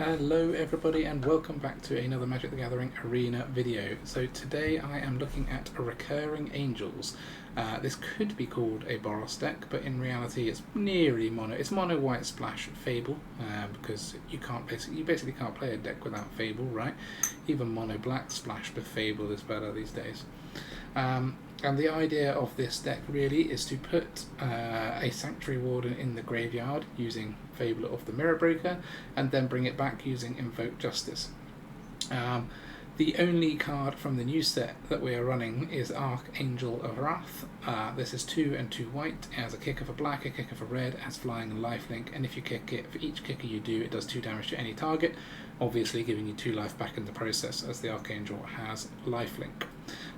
Hello everybody and welcome back to another Magic the Gathering Arena video. So today I am looking at Recurring Angels. This could be called a Boros deck, but in reality it's nearly mono. It's mono white splash Fable, because you basically can't play a deck without Fable, right? Even mono black splash with Fable is better these days. And the idea of this deck really is to put a Sanctuary Warden in the graveyard using Fable of the Mirror Breaker, and then bring it back using Invoke Justice. The only card from the new set that we are running is Archangel of Wrath. This is 2 and 2 white. It has a kicker for black, a kicker for red, it has flying and lifelink, and if you kick it, for each kicker you do, it does 2 damage to any target, obviously giving you 2 life back in the process, as the Archangel has lifelink.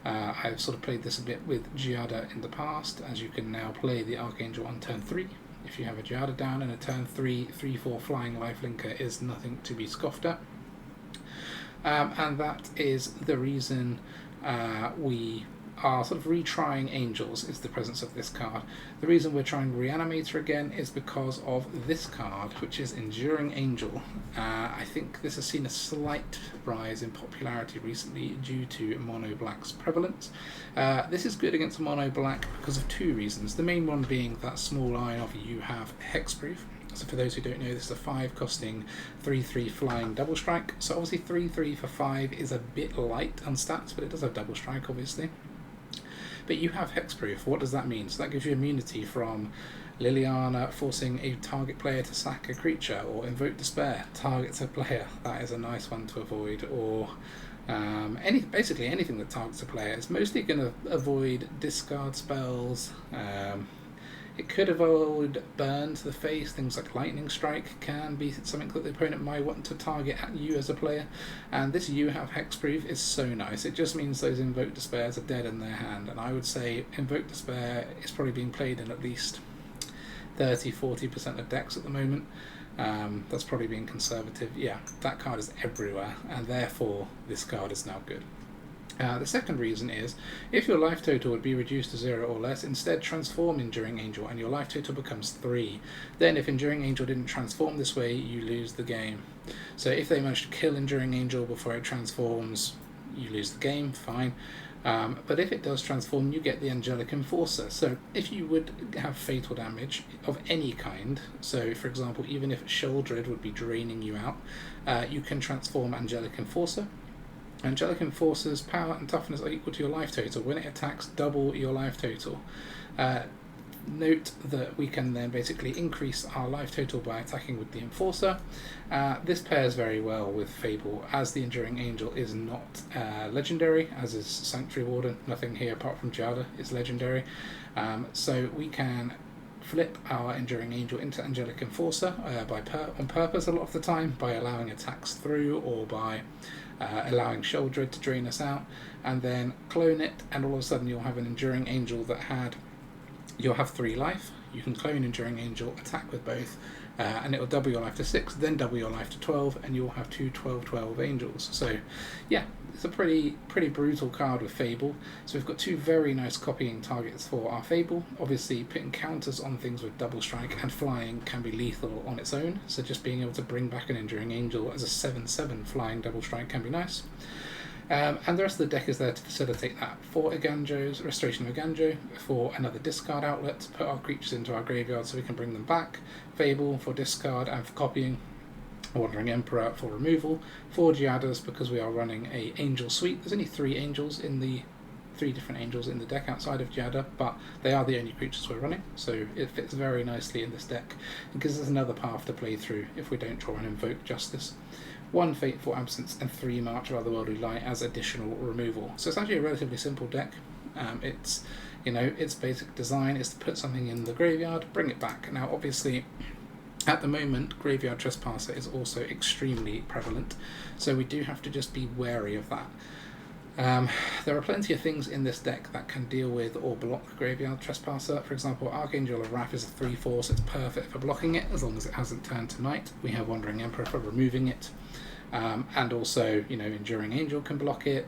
I've sort of played this a bit with Giada in the past, as you can now play the Archangel on turn 3. If you have a Giada down and a turn 3/3/4 flying lifelinker is nothing to be scoffed at. And that is the reason we are sort of retrying Angels, is the presence of this card. The reason we're trying Reanimator again is because of this card, which is Enduring Angel. I think this has seen a slight rise in popularity recently due to mono black's prevalence. This is good against mono black because of 2 reasons. The main one being that small line of you have hexproof. So for those who don't know, this is a 5 costing 3/3 flying double strike. So obviously 3/3 for 5 is a bit light on stats, but it does have double strike obviously. But you have hexproof. What does that mean? So that gives you immunity from Liliana forcing a target player to sack a creature, or Invoke Despair targets a player. That is a nice one to avoid. Or basically anything that targets a player. It's mostly going to avoid discard spells. It could avoid burn to the face. Things like Lightning Strike can be something that the opponent might want to target at you as a player. And this you have hexproof is so nice. It just means those Invoke Despairs are dead in their hand. And I would say Invoke Despair is probably being played in at least 30-40% of decks at the moment. That's probably being conservative. Yeah, that card is everywhere, and therefore this card is now good. The second reason is, if your life total would be reduced to 0 or less, instead transform Enduring Angel and your life total becomes 3. Then if Enduring Angel didn't transform this way, you lose the game. So if they manage to kill Enduring Angel before it transforms, you lose the game, fine. But if it does transform, you get the Angelic Enforcer. So if you would have fatal damage of any kind, so for example, even if Sheoldred would be draining you out, you can transform Angelic Enforcer. Angelic Enforcer's power and toughness are equal to your life total. When it attacks, double your life total. Note that we can then basically increase our life total by attacking with the Enforcer. This pairs very well with Fable, as the Enduring Angel is not legendary, as is Sanctuary Warden. Nothing here apart from Giada is legendary. So we can flip our Enduring Angel into Angelic Enforcer on purpose a lot of the time, by allowing attacks through, or by allowing Sheoldred to drain us out, and then clone it, and all of a sudden you'll have an Enduring Angel you'll have 3 life. You can clone Enduring Angel, attack with both, and it will double your life to 6, then double your life to 12, and you'll have 2 12/12 Angels. So yeah, it's a pretty brutal card with Fable. So we've got 2 very nice copying targets for our Fable. Obviously putting counters on things with double strike and flying can be lethal on its own, so just being able to bring back an Enduring Angel as a 7/7 flying double strike can be nice. And the rest of the deck is there to facilitate that. For Eiganjo's Restoration of Eiganjo, for another discard outlet to put our creatures into our graveyard so we can bring them back. Fable for discard and for copying. Wandering Emperor for removal. For Giadas, because we are running a Angel suite. There's only 3 angels in the 3 different angels in the deck outside of Giada, but they are the only creatures we're running, so it fits very nicely in this deck. It gives us another path to play through if we don't draw an Invoke Justice. 1 Fateful Absence and 3 March of Otherworldly Light as additional removal. So it's actually a relatively simple deck. Its basic design is to put something in the graveyard, bring it back. Now obviously at the moment, Graveyard Trespasser is also extremely prevalent, so we do have to just be wary of that. There are plenty of things in this deck that can deal with or block Graveyard Trespasser. For example, Archangel of Wrath is a 3/4, so it's perfect for blocking it as long as it hasn't turned to night. We have Wandering Emperor for removing it. And also, you know, Enduring Angel can block it,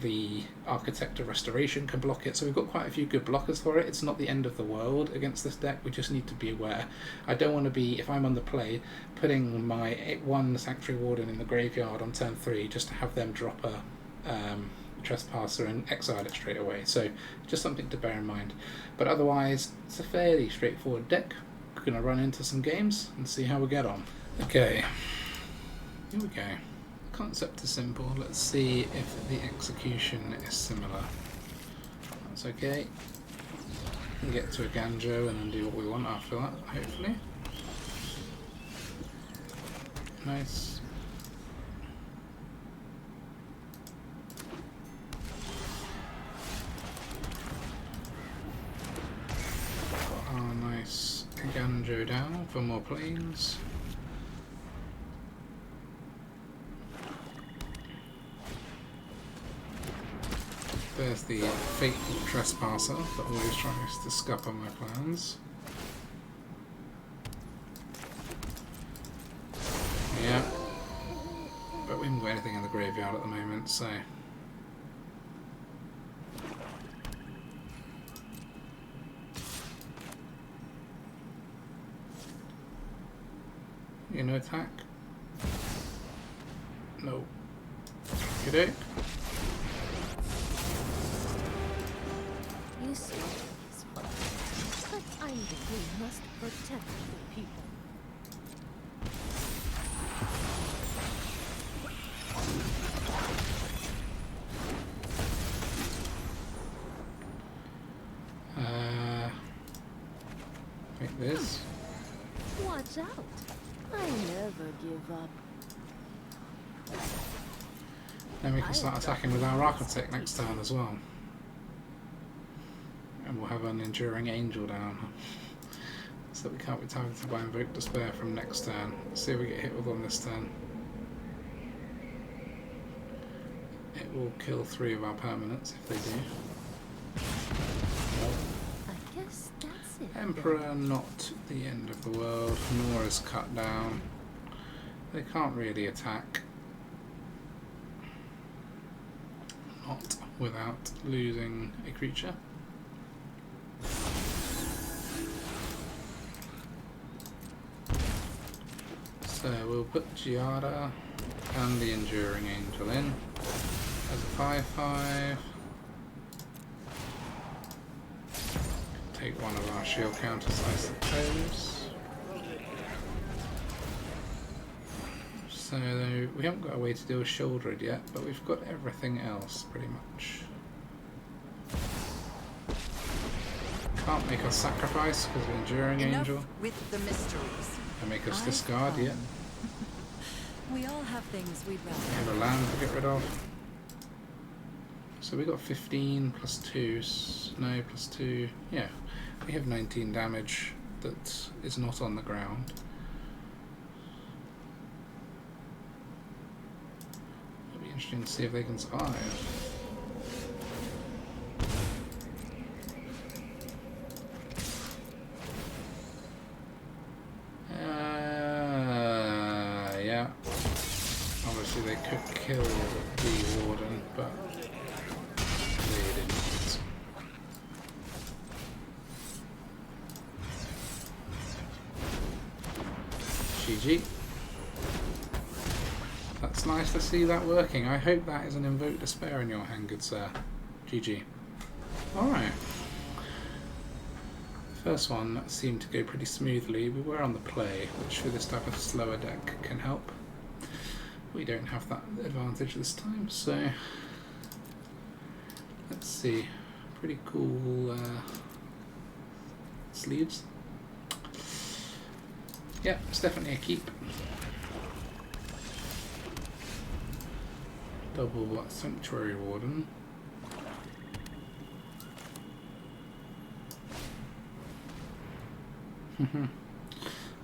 the Architect of Restoration can block it, so we've got quite a few good blockers for it. It's not the end of the world against this deck, we just need to be aware. I don't want to be, if I'm on the play, putting my 1 Sanctuary Warden in the graveyard on turn 3 just to have them drop a Trespasser and exile it straight away, so just something to bear in mind. But otherwise, it's a fairly straightforward deck. We're going to run into some games and see how we get on. Okay. Here we go. The concept is simple. Let's see if the execution is similar. That's okay. We can get to Eiganjo and then do what we want after that, hopefully. Nice. Got our nice Eiganjo down for more planes. There's the Fateful Trespasser that always tries to scupper my plans. Yeah. But we haven't got anything in the graveyard at the moment, so... You know, attack? No. Good. You see, it's fun, but I think we must protect the people. Like this. Watch out! I never give up. Then we can start attacking with our Architect next turn as well. And we'll have an Enduring Angel down. So that we can't be targeted by Invoke Despair from next turn. Let's see if we get hit with one this turn. It will kill 3 of our permanents if they do. I guess that's it. Emperor, not the end of the world, nor is cut down. They can't really attack. Not without losing a creature. So we'll put Giada and the Enduring Angel in as a 5/5. Take one of our shield counters, I suppose. So we haven't got a way to deal with Shouldered yet, but we've got everything else pretty much. Can't make us sacrifice because of Enduring Angel. With the mysteries. And make us discard yet. We all have things we'd rather. We have a land to get rid of. So we got 15 plus 2. No, plus 2. Yeah, we have 19 damage that is not on the ground. It'll be interesting to see if they can survive. Yeah. Obviously they could kill the Warden, but they didn't. GG. That's nice to see that working. I hope that is an Invoke Despair in your hand, good sir. GG. Alright. First one seemed to go pretty smoothly. We were on the play, which for this type of slower deck can help. We don't have that advantage this time, so let's see. Pretty cool sleeves. Yeah, it's definitely a keep. Double Sanctuary Warden.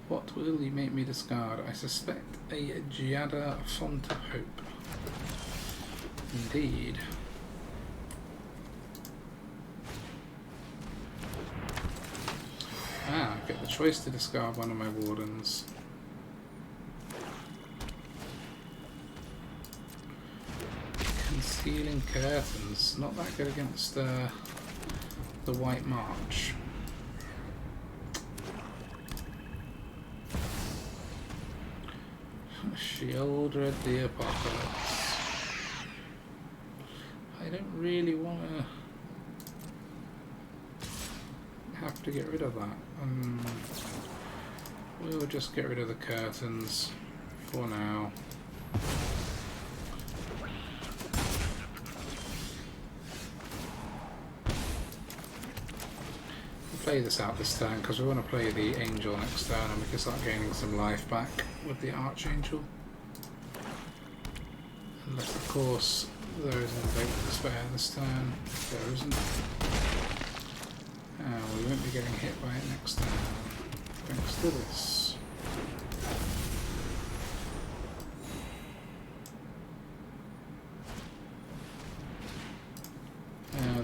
What will you make me discard? I suspect a Giada Font of Hope. Indeed. Ah, I get the choice to discard one of my Wardens. Stealing Curtains. Not that good against the White March. Shieldred the Apocalypse. I don't really want to have to get rid of that. We'll just get rid of the curtains for now. We'll play this out this turn because we want to play the Angel next turn and we can start gaining some life back with the Archangel. Unless of course there is an Invoke Despair this turn. There isn't. We won't be getting hit by it next turn, thanks to this.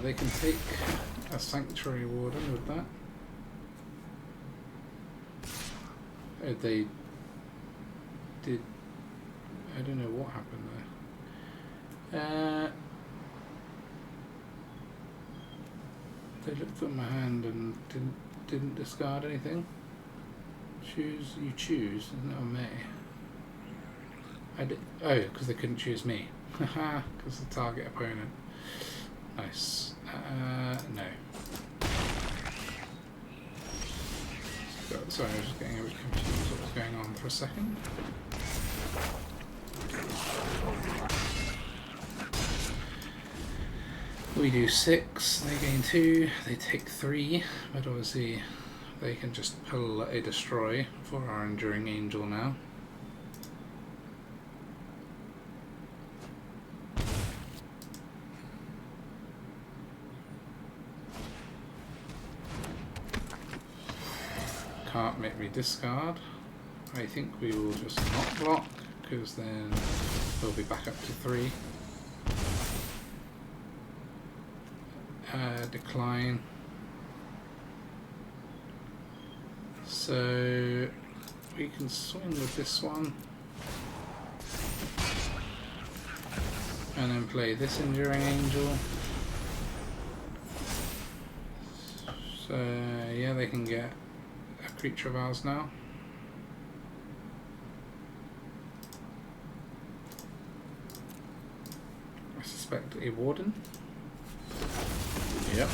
They can take a Sanctuary Warden with that. They did... I don't know what happened there. They looked at my hand and didn't discard anything. You choose, isn't it on me? I did. Oh, because they couldn't choose me. Haha, because the target opponent. Nice. No. Sorry, I was just getting a bit confused what was going on for a second. We do 6, they gain 2, they take 3, but obviously they can just pull a destroy for our Enduring Angel now. Can't make me discard. I think we will just not block, because then we'll be back up to 3. Decline. So we can swing with this one and then play this Enduring Angel. So yeah, they can get a creature of ours now. I suspect a Warden. Yep.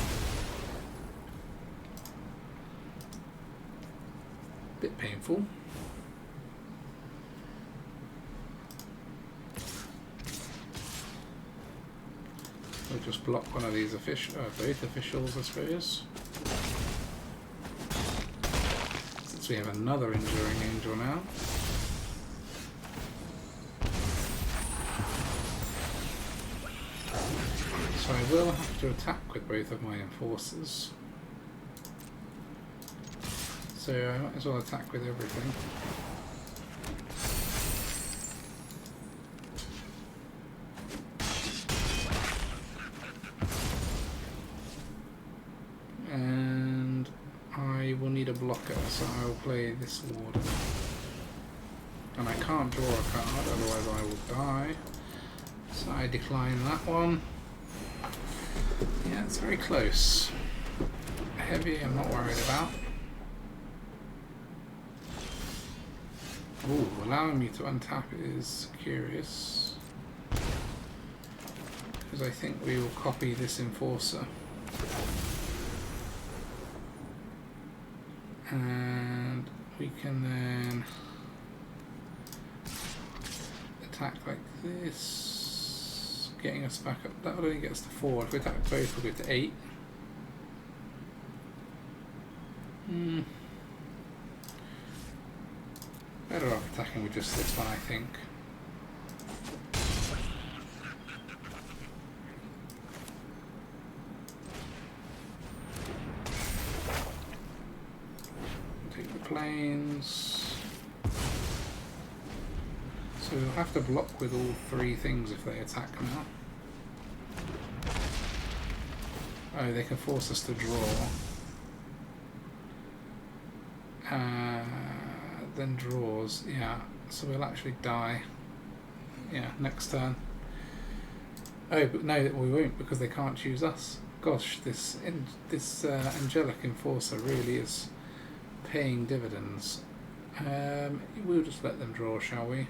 Bit painful. We'll just block one of these both officials, I suppose. Since we have another Enduring Angel now. So I will have to attack with both of my enforcers. So I might as well attack with everything. And I will need a blocker, so I will play this Warden. And I can't draw a card, otherwise I will die. So I decline that one. Yeah, it's very close. Heavy, I'm not worried about. Ooh, allowing me to untap is curious. Because I think we will copy this Enforcer. And we can then attack like this, getting us back up. That would only get us to 4. If we attack both, we'll go to 8. Better off attacking with just this one, I think. Take the planes. So we'll have to block with all 3 things if they attack now. Oh, they can force us to draw. Then draws, yeah, so we'll actually die. Yeah, next turn. Oh, but no, we won't because they can't choose us. Gosh, this angelic enforcer really is paying dividends. We'll just let them draw, shall we?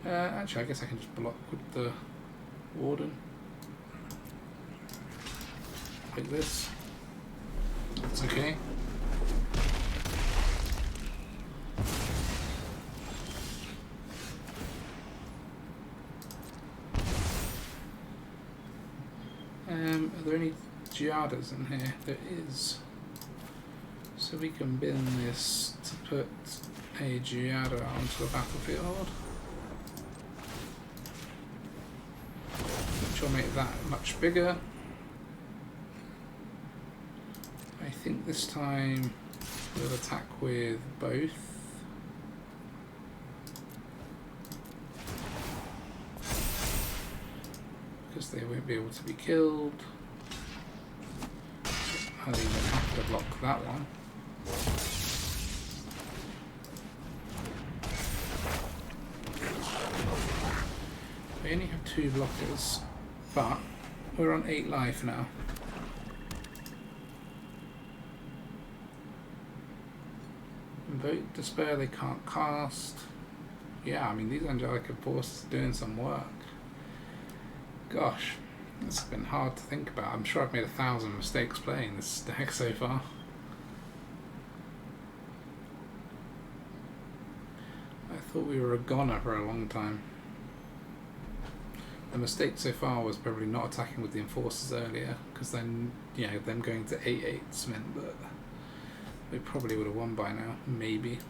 Actually, I guess I can just block with the Warden. Like this. That's okay. Are there any Giadas in here? There is. So we can bin this to put a Giada onto the battlefield. Which will make that much bigger. I think this time we'll attack with both. Because they won't be able to be killed. I'll even have to block that one. We only have 2 blockers, but we're on 8 life now. Invoke Despair they can't cast. Yeah, I mean these Angelic Enforcers are doing some work. Gosh, it's been hard to think about. I'm sure I've made 1,000 mistakes playing this deck so far. I thought we were a goner for a long time. The mistake so far was probably not attacking with the Enforcers earlier, because then, you know, them going to 8/8s meant that we probably would have won by now, maybe.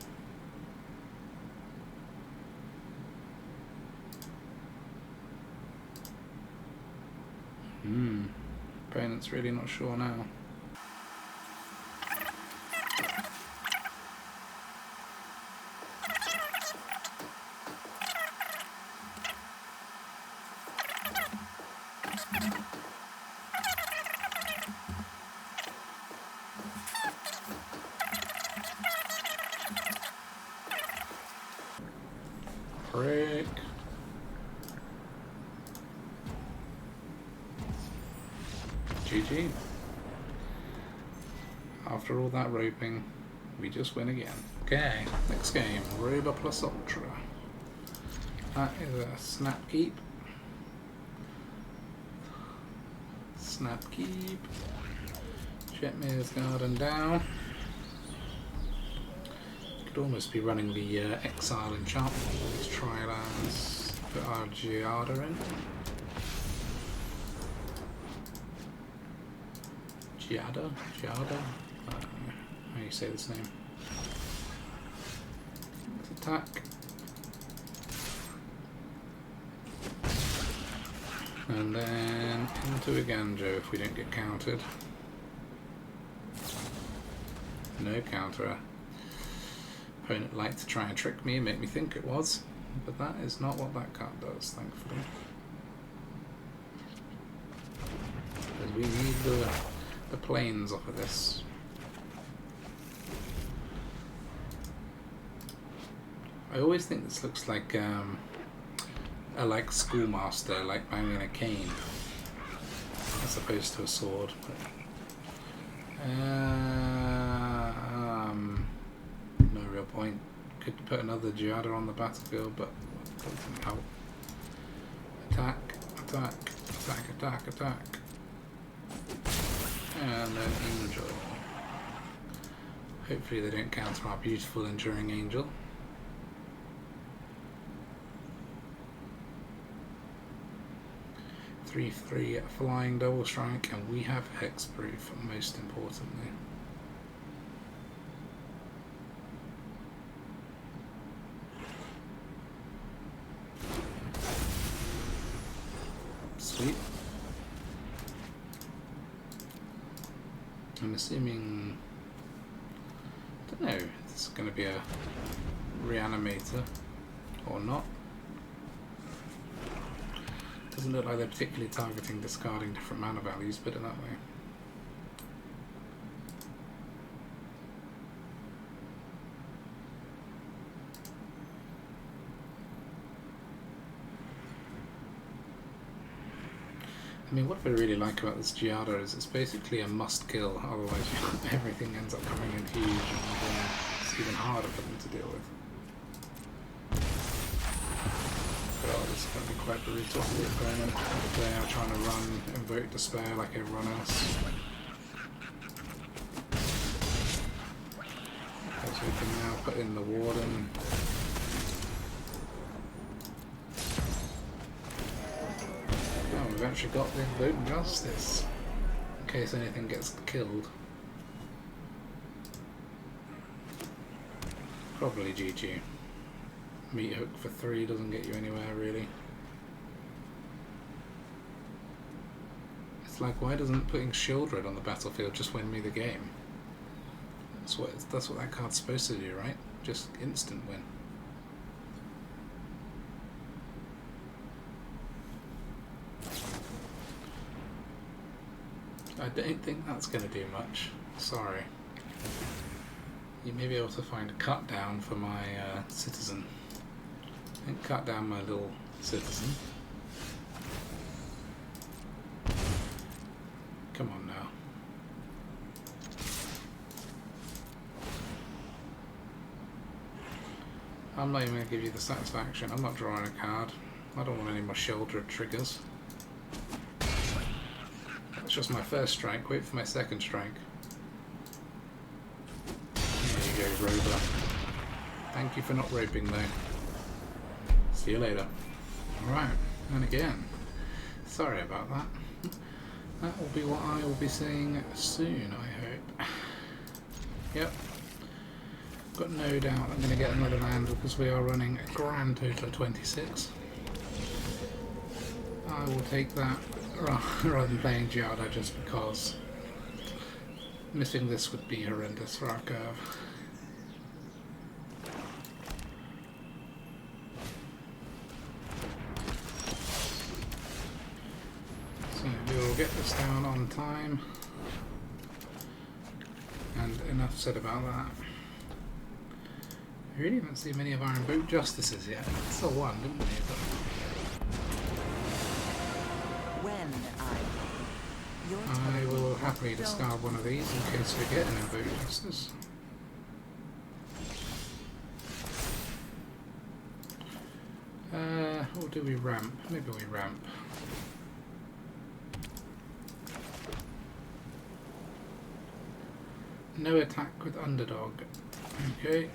Opponent's really not sure now. Frick. GG. After all that roping, we just win again. Okay, next game, Roba plus Ultra. That is a snap keep. Snap keep. Jetmir's Garden down. Could almost be running the Exile enchantment. Let's try lands. Put our Giada in. Giada? Giada? I don't know how you say this name. Let's attack. And then into Eiganjo if we don't get countered. No counter. Opponent liked to try and trick me and make me think it was, but that is not what that card does, thankfully. Because we need the planes off of this. I always think this looks like a like schoolmaster, like banging a cane, as opposed to a sword. But, no real point. Could put another Giada on the battlefield, but it doesn't help. Attack, attack, attack, attack, attack. And then Angel. Hopefully they don't counter our beautiful Enduring Angel. Three flying double strike, and we have hexproof, most importantly. Sweet. I'm assuming, I don't know if this is going to be a Reanimator or not. Doesn't look like they're particularly targeting discarding different mana values, put it that way. I mean, what I really like about this Giada is it's basically a must kill, otherwise everything ends up coming in huge and it's even harder for them to deal with. God, it's going to be quite brutal for the opponent. They are trying to run Invoke Despair like everyone else. So we can now put in the Warden. Oh, we've actually got the Invoke Justice, in case anything gets killed. Probably GG. Meat hook for 3 doesn't get you anywhere really. It's like, why doesn't putting Shieldred on the battlefield just win me the game? That's what that card's supposed to do, right? Just instant win. I don't think that's going to do much. Sorry. You may be able to find a cut down for my citizen. I think cut down my little citizen. Come on now. I'm not even going to give you the satisfaction. I'm not drawing a card. I don't want any more Shieldred triggers. That's just my first strike. Wait for my second strike. There you go, Rover. Thank you for not raping though. See you later. Alright, and again. Sorry about that. That will be what I will be saying soon, I hope. Yep. Got no doubt I'm going to get another land because we are running a grand total of 26. I will take that rather than playing Giada just because missing this would be horrendous for our curve. So we will get this down on time, and enough said about that. I really haven't seen many of our Invoke Justices yet. We saw one, didn't we? I will happily discard one of these in case we get an Invoke Justice. Or do we ramp? Maybe we ramp. No attack with Underdog. Okay.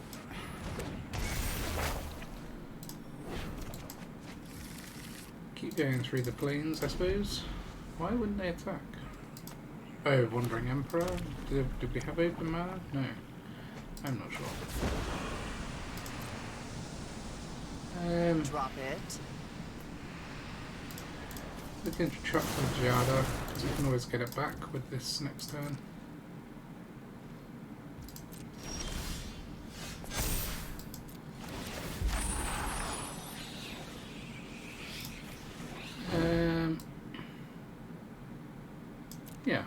Keep going through the plains, I suppose. Why wouldn't they attack? Oh, Wandering Emperor? Did we have open mana? No. I'm not sure. Drop it. We can chuck some Giada, because we can always get it back with this next turn. Yeah.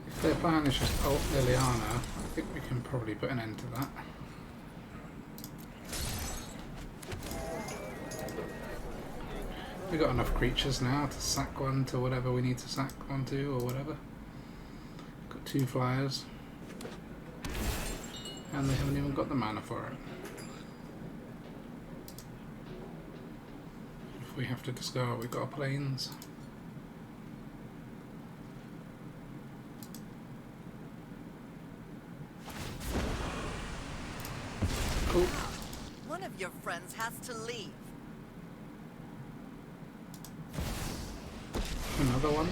If their plan is just ult Liliana, I think we can probably put an end to that. We've got enough creatures now to sack one to whatever we need to sack one to, or whatever. Got 2 flyers. And they haven't even got the mana for it. If we have to discard, we've got plains. Cool. One of your friends has to leave. Another one.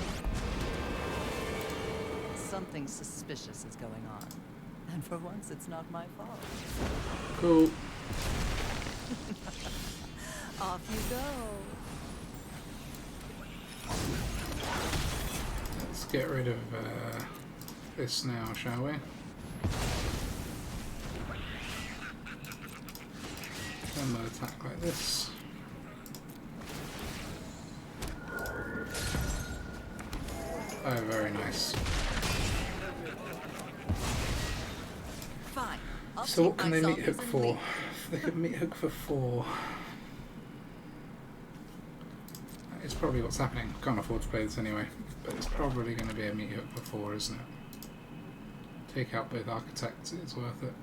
Something suspicious is going on. And for once, it's not my fault. Cool. Off you go. Let's get rid of this now, shall we? And we'll attack like this. Oh, very nice. So what can they meet myself Hook as for? unleashed. They could meet Hook for 4. It's probably what's happening. Can't afford to play this anyway, but it's probably going to be a meet Hook for 4, isn't it? Take out both architects, it's worth it.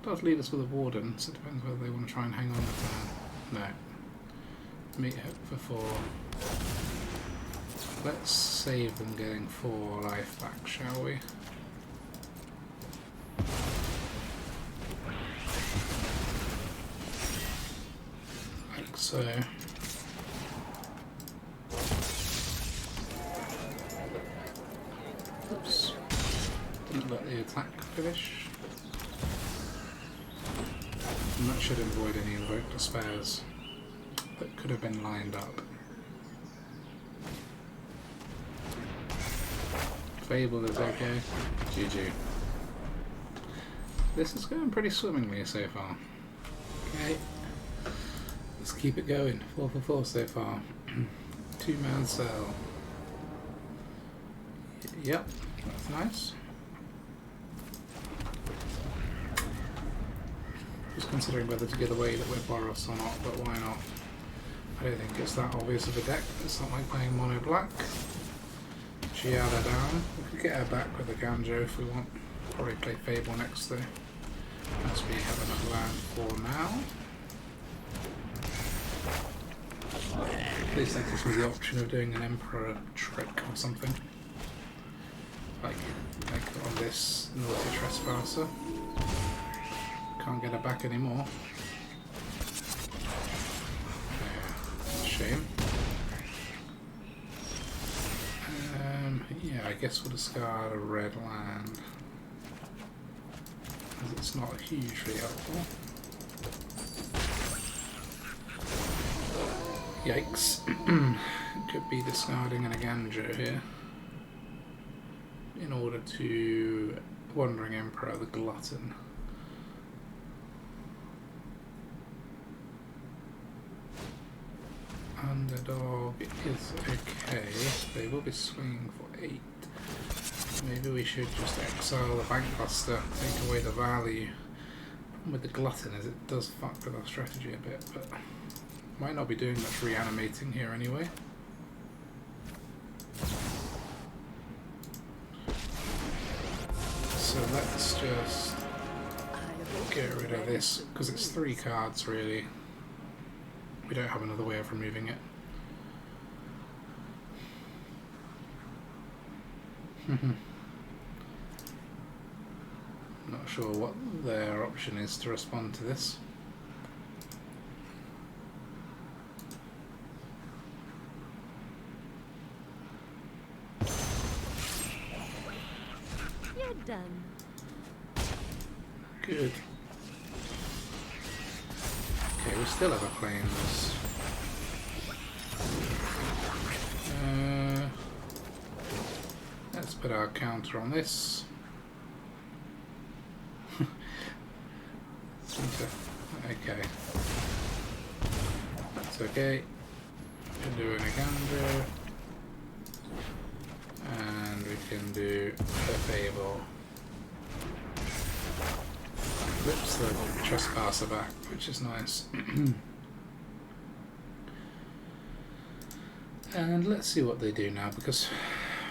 Does leave us with a warden, so it depends whether they want to try and hang on to that. No. Meet Hook for 4. Let's save them getting 4 life back, shall we? Like so. Oops. Didn't let the attack finish. And that should avoid any Invoke Despairs that could have been lined up. Fable is okay. GG. This is going pretty swimmingly so far. Okay. Let's keep it going. 4 for 4 so far. 2-man cell. Yep, that's nice. Just considering whether to give away that we're Boros or not, but why not? I don't think it's that obvious of a deck. It's not like playing mono black. Giada down. We could get her back with Eiganjo if we want. Probably play Fable next though. As we have enough land for now. At least that gives me the option of doing an Emperor trick or something. Like on this Naughty Trespasser. Can't get her back anymore. Yeah, shame. Yeah, I guess we'll discard a red land. As it's not hugely helpful. Yikes. Could be discarding an Eiganjo here. In order to Wandering Emperor the Glutton. Underdog is okay. They will be swinging for 8. Maybe we should just exile the Bankbuster, take away the value. Problem with the Glutton is it does fuck with our strategy a bit, but might not be doing much reanimating here anyway. So let's just get rid of this, because it's 3 cards really. We don't have another way of removing it. Not sure what their option is to respond to this. You're done. Good. Okay, we still have a playing this. Let's put our counter on this. Okay. That's okay. We can do an Eiganjo. And we can do a Fable. Flips the Trespasser back, which is nice. And let's see what they do now, because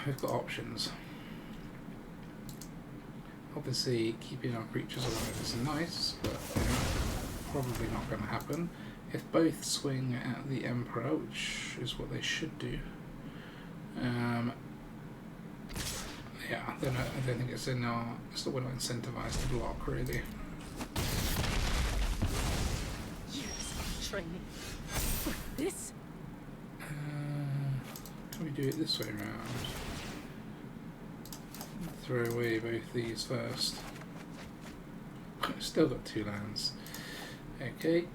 we've got options. Obviously, keeping our creatures alive is nice, but you know, probably not going to happen. If both swing at the Emperor, which is what they should do, yeah, then I don't think it's in our. It's that we're not incentivized to block, really. Years of training. For this? Can we do it this way around? Throw away both these first. Still got 2 lands. Okay.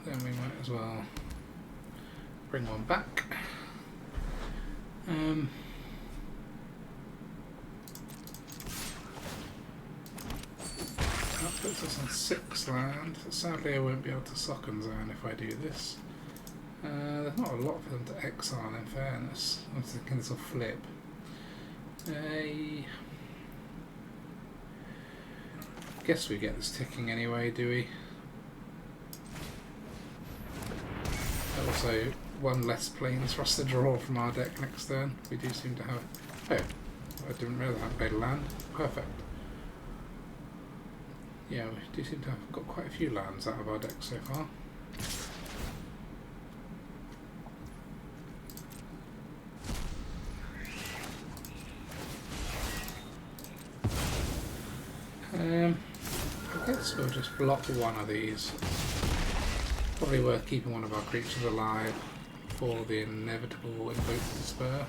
Then we might as well bring one back. That puts us on 6 land. Sadly I won't be able to Sokenzan if I do this. There's not a lot for them to exile in fairness. I'm thinking this will flip. Guess we get this ticking anyway, do we? Also, one less planes for us to draw from our deck next turn. We do seem to have... Oh, I didn't realise I played a land. Perfect. Yeah, we do seem to have got quite a few lands out of our deck so far. I guess we'll just block one of these. Probably worth keeping one of our creatures alive for the inevitable Invoke Despair.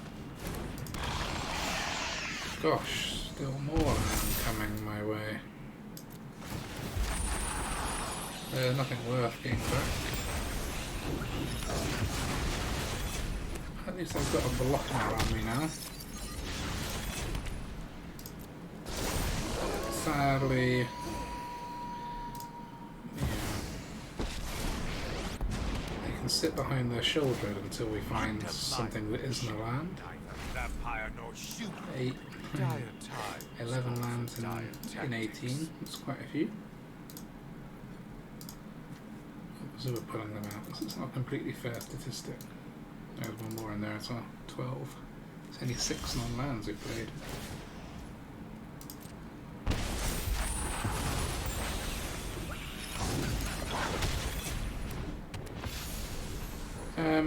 Gosh, still more land coming my way. Nothing worth getting back. At least I've got a blocking around me now. Sadly, yeah, they can sit behind their shoulder until we find something that isn't a land. 11 lands in 18, that's quite a few. So we're pulling them out, so it's not a completely fair statistic. There's one more in there as well, 12. It's only 6 non-lands we played.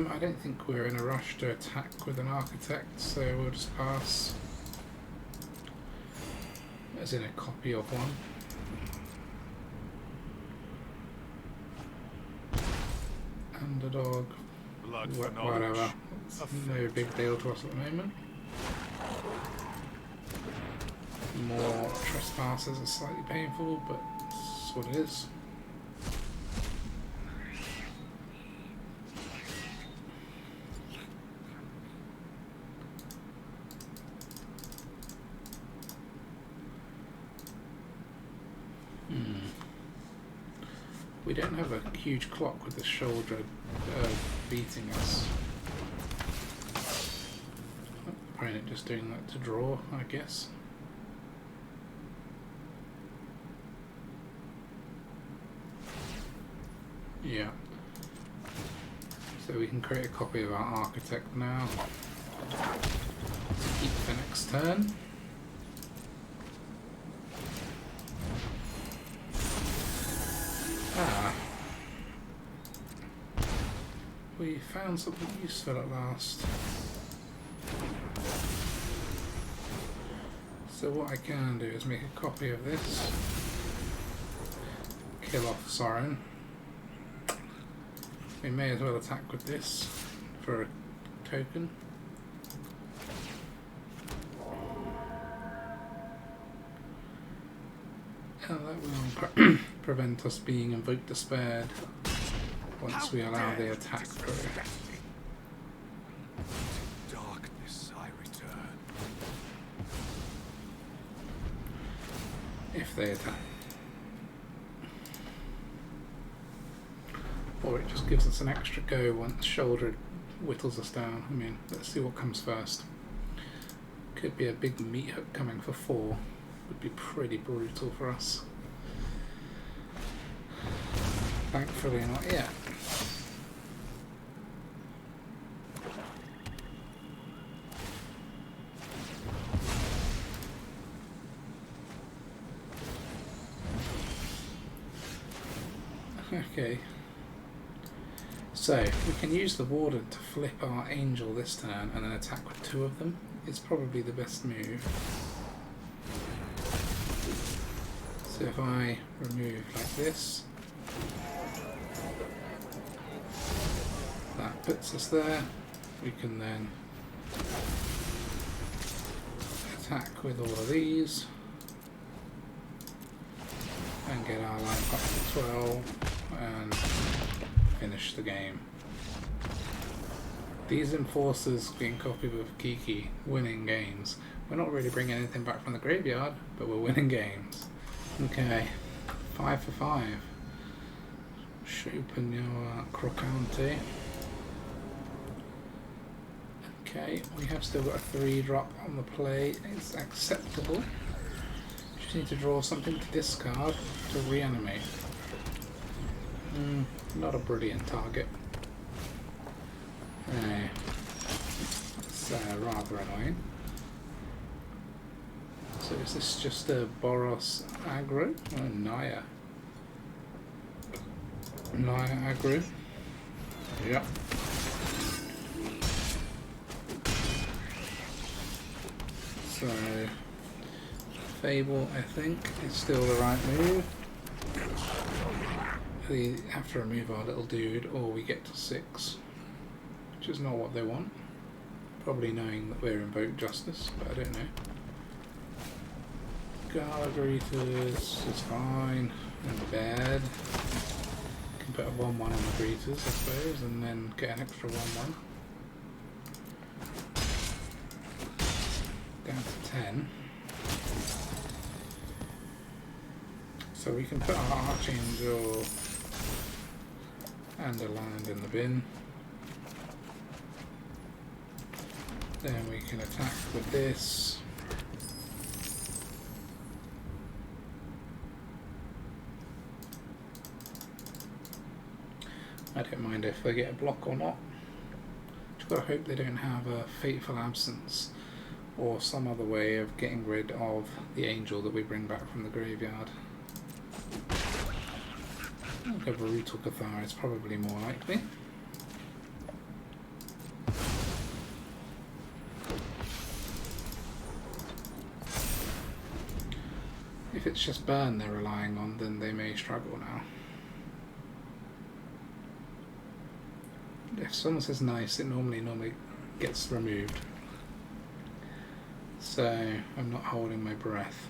I don't think we're in a rush to attack with an architect, so we'll just pass. As in a copy of one. Underdog, whatever. It's no big deal to us at the moment. More trespassers are slightly painful, but it's what it is. We don't have a huge clock with the shoulder beating us. Opponent just doing that to draw, I guess. Yeah. So we can create a copy of our architect now to keep for next turn. We found something useful at last. So what I can do is make a copy of this, kill off Sorin. We may as well attack with this for a token. And that will prevent us being Invoke Despaired once we allow the attack through. To darkness I return. If they attack. Or it just gives us an extra go once shoulder whittles us down. I mean, let's see what comes first. Could be a big meat hook coming for 4. Would be pretty brutal for us. Thankfully not yet. Okay. So, we can use the Warden to flip our Angel this turn and then attack with 2 of them. It's probably the best move. So if I remove like this, that puts us there. We can then attack with all of these and get our life up to 12 and finish the game. These enforcers being copied with Kiki, winning games. We're not really bringing anything back from the graveyard, but we're winning games. Okay, 5 for 5. Open your Crocante. Okay, we have still got a 3-drop on the play. It's acceptable. Just need to draw something to discard to reanimate. Not a brilliant target. It's rather annoying. So is this just a Boros aggro? Oh, Naya. Naya aggro. Yep. So Fable, I think, is still the right move. We have to remove our little dude, or we get to 6, which is not what they want. Probably knowing that we're Invoke Justice, but I don't know. Greeters is fine and bad. Can put a 1/1 on the Greeters, I suppose, and then get an extra 1/1. Down to 10. So we can put our Archangel and a land in the bin. Then we can attack with this. I don't mind if they get a block or not. Just gotta hope they don't have a Fateful Absence or some other way of getting rid of the angel that we bring back from the graveyard. A Brutal Cathar is probably more likely. If it's just burn they're relying on, then they may struggle now. If someone says nice, it normally gets removed. So I'm not holding my breath.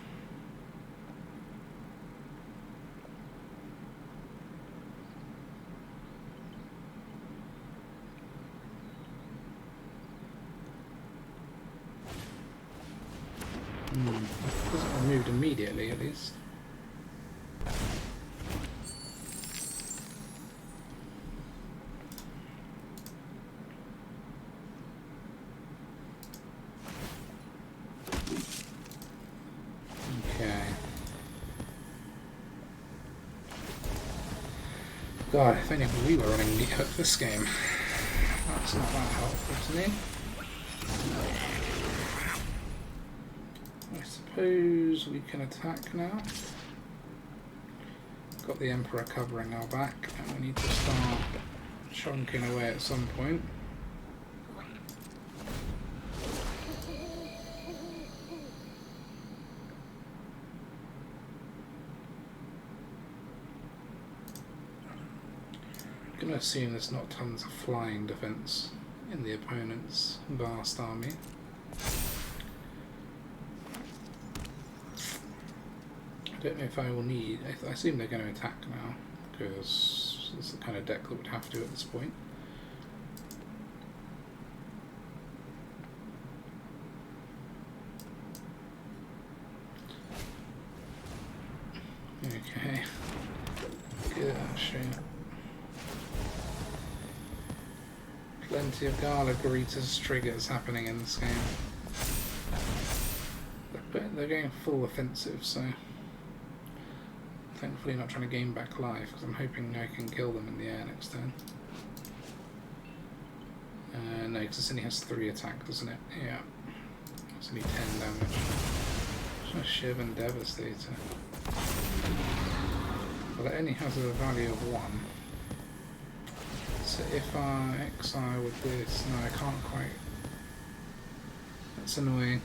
Wasn't removed immediately, at least. Okay. God, if only we were running meat hook this game. That's not that helpful to me. I suppose we can attack now. Got the Emperor covering our back, and we need to start chunking away at some point. I'm going to assume there's not tons of flying defense in the opponent's vast army. I don't know if I will need. I assume they're going to attack now, because it's the kind of deck that would have to at this point. Okay. Gosh, yeah. Plenty of Gala Garitas triggers happening in this game. They're going full offensive, so thankfully not trying to gain back life, because I'm hoping I can kill them in the air next turn. No, because this only has 3 attack, doesn't it? Yeah. It's only 10 damage. It's a Shiv and Devastator. Well, it only has a value of 1. So if I exile with this, no, I can't quite. That's annoying.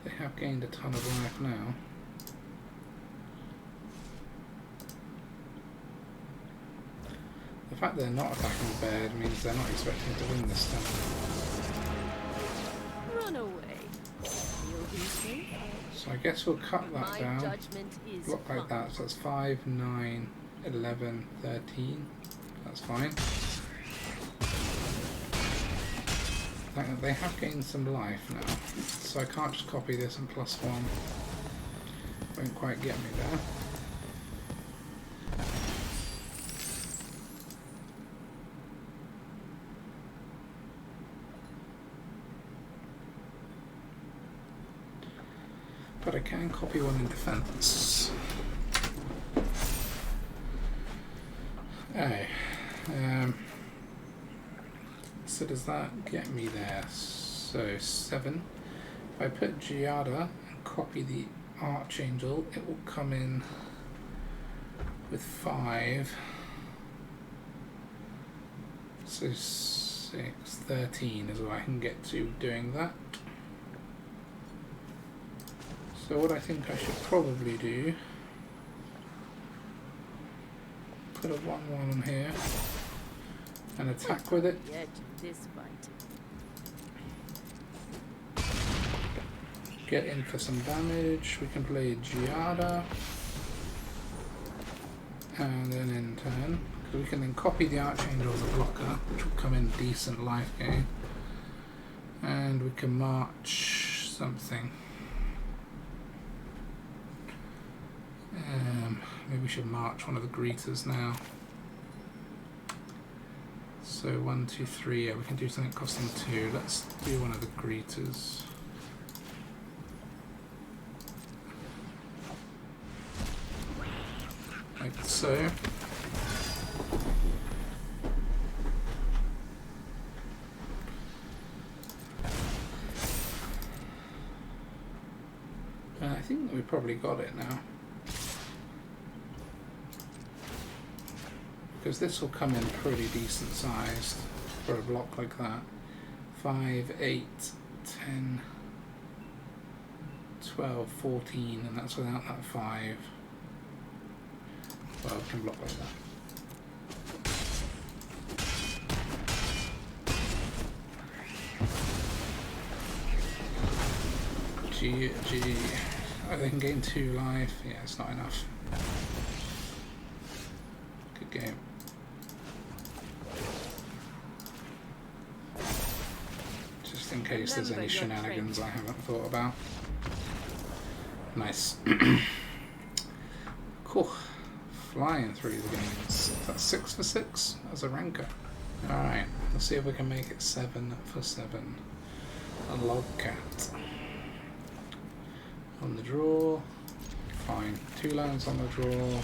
They have gained a ton of life now. The fact they're not attacking the bed means they're not expecting to win this turn. Run away. You'll be safe. So I guess we'll cut that My down. judgment is Block like that, so that's 5, 9, 11, 13. That's fine. They have gained some life now, so I can't just copy this and +1. Won't quite get me there. but I can copy one in defense. Oh, so does that get me there? So 7. If I put Giada and copy the Archangel, it will come in with 5. So 6, 13 is what I can get to doing that. So what I think I should probably do, put a 1/1 on here and attack with it. The edge of this fight. Get in for some damage. We can play Giada, and then in turn, because we can then copy the Archangel as a blocker, which will come in decent life gain, and we can march something. Maybe we should march one of the greeters now. So 1, 2, 3. Yeah, we can do something costing 2. Let's do one of the greeters. Like so. And I think we probably got it now. Because this will come in pretty decent sized for a block like that. 5, 8, 10, 12, 14, and that's without that 5. Well, we can block like that. G. I can gain 2 life. Yeah, it's not enough. Good game. Just in case there's any shenanigans I haven't thought about. Nice. Cool. Flying through the games. That's 6 for 6 as a ranker. Alright, let's see if we can make it 7 for 7. A log cat. On the draw. Fine. 2 lands on the draw.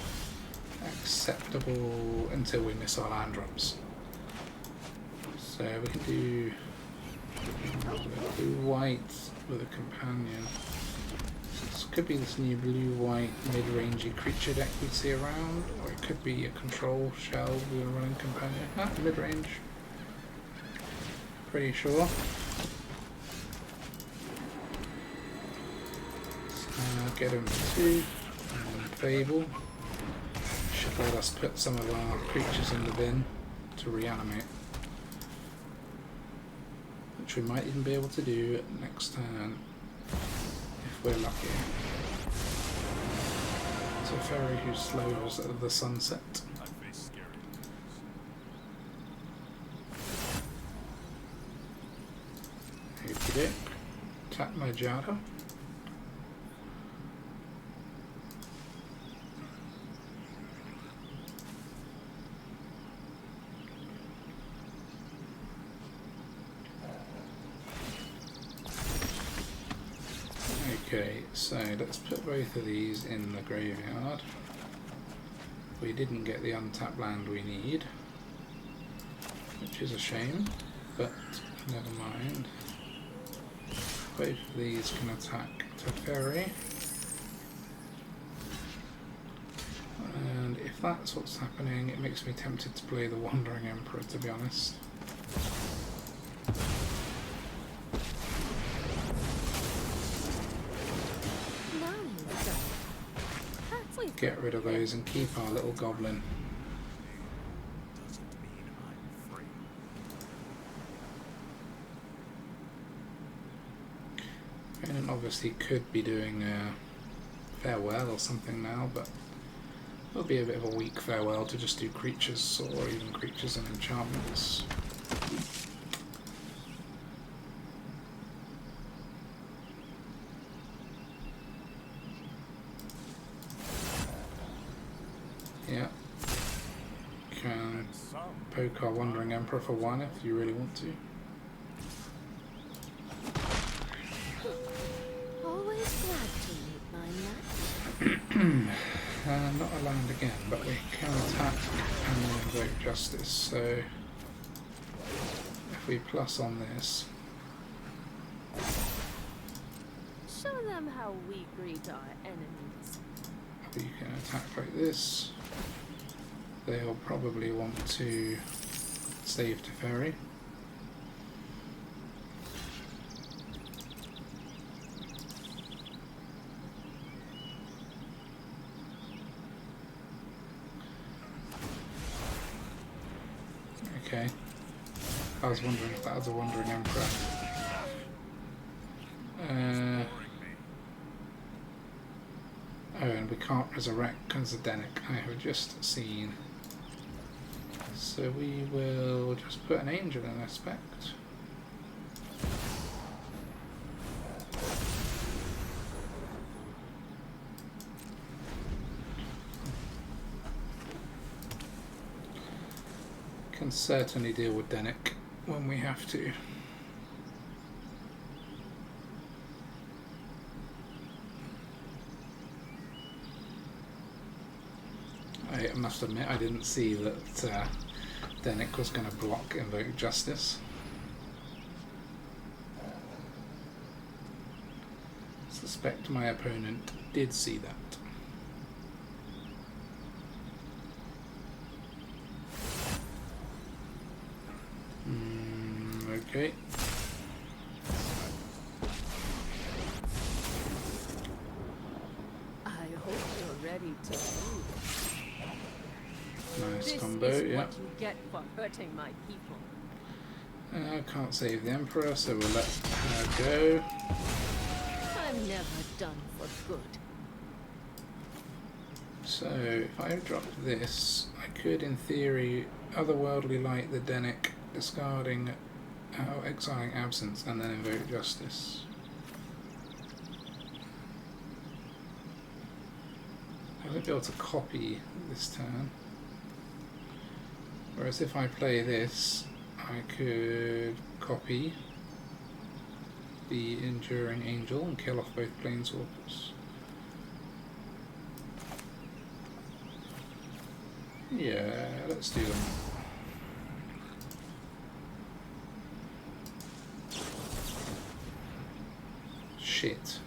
Acceptable until we miss our land drops. So we can do blue-white with a companion. This could be this new blue-white mid-rangey creature deck we see around, or it could be a control shell with a running companion. Ah, mid-range. Pretty sure. Get him to 2. And Fable. Should let us put some of our creatures in the bin to reanimate. Which we might even be able to do next turn. If we're lucky. It's a fairy who slows at the sunset. Okey-doke. Tap my Giada. Okay, so let's put both of these in the graveyard. We didn't get the untapped land we need, which is a shame, but never mind. Both of these can attack Teferi. And if that's what's happening, it makes me tempted to play the Wandering Emperor, to be honest. Get rid of those and keep our little goblin. And obviously could be doing a farewell or something now, but it'll be a bit of a weak farewell to just do creatures or even creatures and enchantments. Yeah, can poke our Wandering Emperor for 1 if you really want to. Always glad to meet Not a land again, but we can attack and then invoke justice. So if we plus on this, Show them how we greet our enemies. you can attack like this. They'll probably want to save to ferry. Okay. I was wondering if that was a Wandering Emperor. Oh, and we can't resurrect Sokenzan, I have just seen. So we will just put an angel in aspect. Can certainly deal with Denik when we have to. I must admit I didn't see that Denik was going to block Invoke Justice. Suspect my opponent did see that. Okay. I hope you're ready to move. Nice This combo, is yeah. what you get for hurting my people. Can't save the Emperor, so we'll let her go. I'm never done for good. So, if I dropped this, I could, in theory, Otherworldly light the Denik, discarding, exiling Absence, and then Invoke Justice. I won't be able to copy this turn. Whereas if I play this, I could copy the Enduring Angel and kill off both Planeswalkers. Yeah, let's do them. Shit.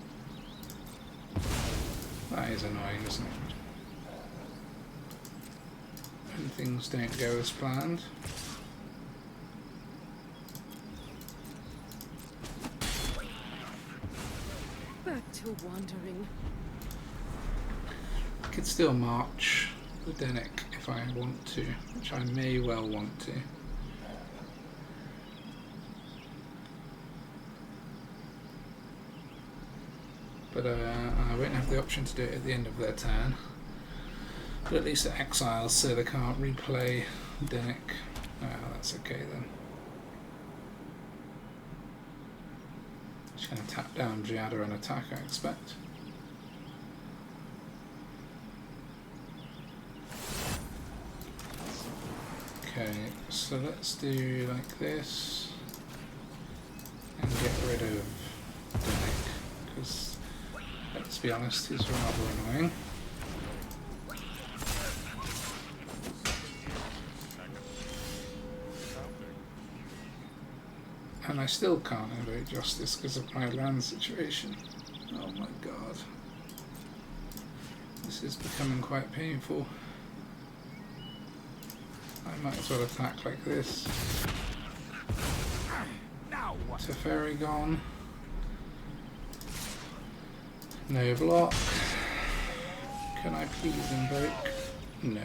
That is annoying, isn't it? When things don't go as planned. Back to wandering. I could still march the Denik if I want to, which I may well want to. But I won't have the option to do it at the end of their turn. But at least it exiles, so they can't replay Denik. That's okay then. Just going to tap down Giada and attack, I expect. Okay, so let's do like this and get rid of Denik, because let's be honest, he's rather annoying. And I still can't invoke justice because of my land situation. Oh my god. This is becoming quite painful. I might as well attack like this. Teferi gone. No block. Can I please invoke? No.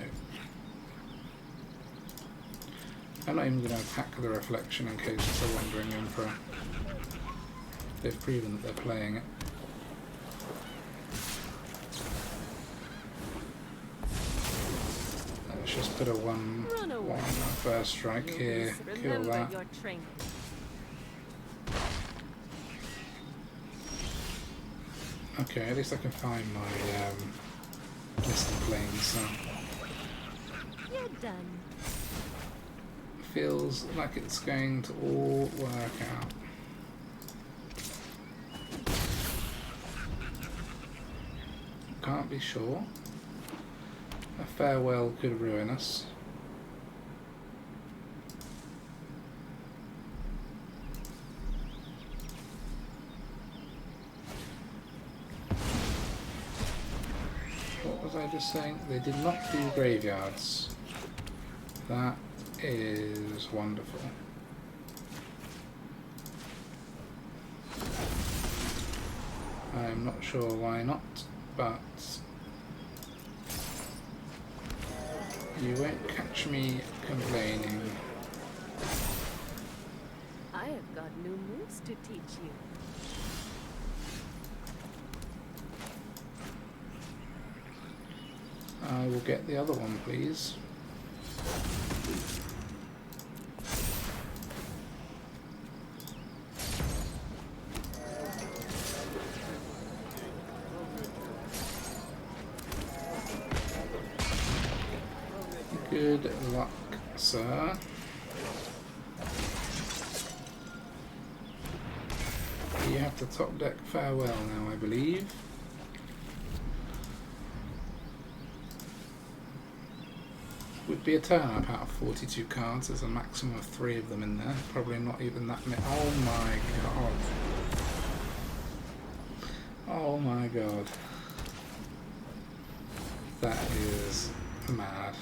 I'm not even going to attack the reflection in case it's a Wandering Emperor. They've proven that they're playing it. Let's just put a one first strike here, kill that. Your training. Okay, at least I can find my missing planes now. You're done. Feels like it's going to all work out. can't be sure. A farewell could ruin us. What was I just saying? They did not do graveyards. That is wonderful. I'm not sure why not, but you won't catch me complaining. I have got new moves to teach you. I will get the other one, please. Good luck, sir. You have to top deck farewell now, I believe. Would be a turn up out of 42 cards. There's a maximum of 3 of them in there. Probably not even that many. Oh my god. Oh my god. That is mad.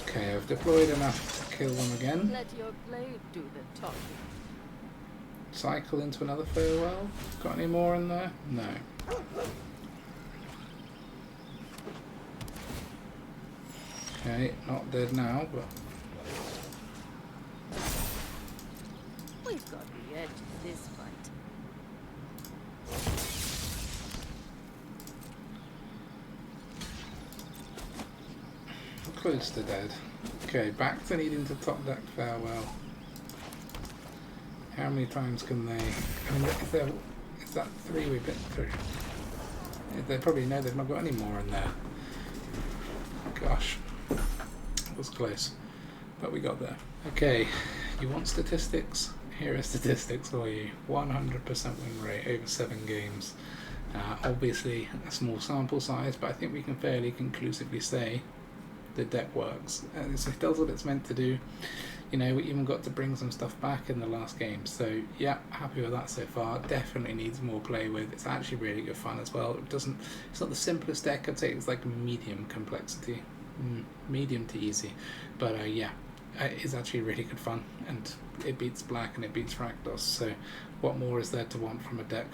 Okay, I've deployed enough to kill them again. Let your blade do the talking. Cycle into another farewell. Got any more in there? No. Okay, not dead now, but We've got the edge of this fight. close to dead. Okay, back to needing to top deck farewell. How many times can they? I mean, is that 3 we've been through? They probably know they've not got any more in there. Gosh, that was close, but we got there. Okay, you want statistics? Here are statistics for you. 100% win rate over 7 games. Obviously a small sample size, but I think we can fairly conclusively say the deck works. It does what it's meant to do. You know, we even got to bring some stuff back in the last game, so yeah, happy with that so far. Definitely needs more play with. It's actually really good fun as well. It's not the simplest deck. I'd say it's like medium complexity, medium to easy, but yeah, it's actually really good fun, and it beats black and it beats Rakdos, so what more is there to want from a deck?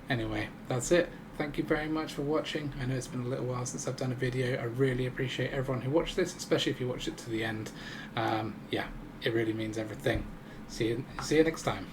Anyway, that's it. Thank you very much for watching. I know it's been a little while since I've done a video. I really appreciate everyone who watched this, especially if you watched it to the end. Yeah, it really means everything. See you next time.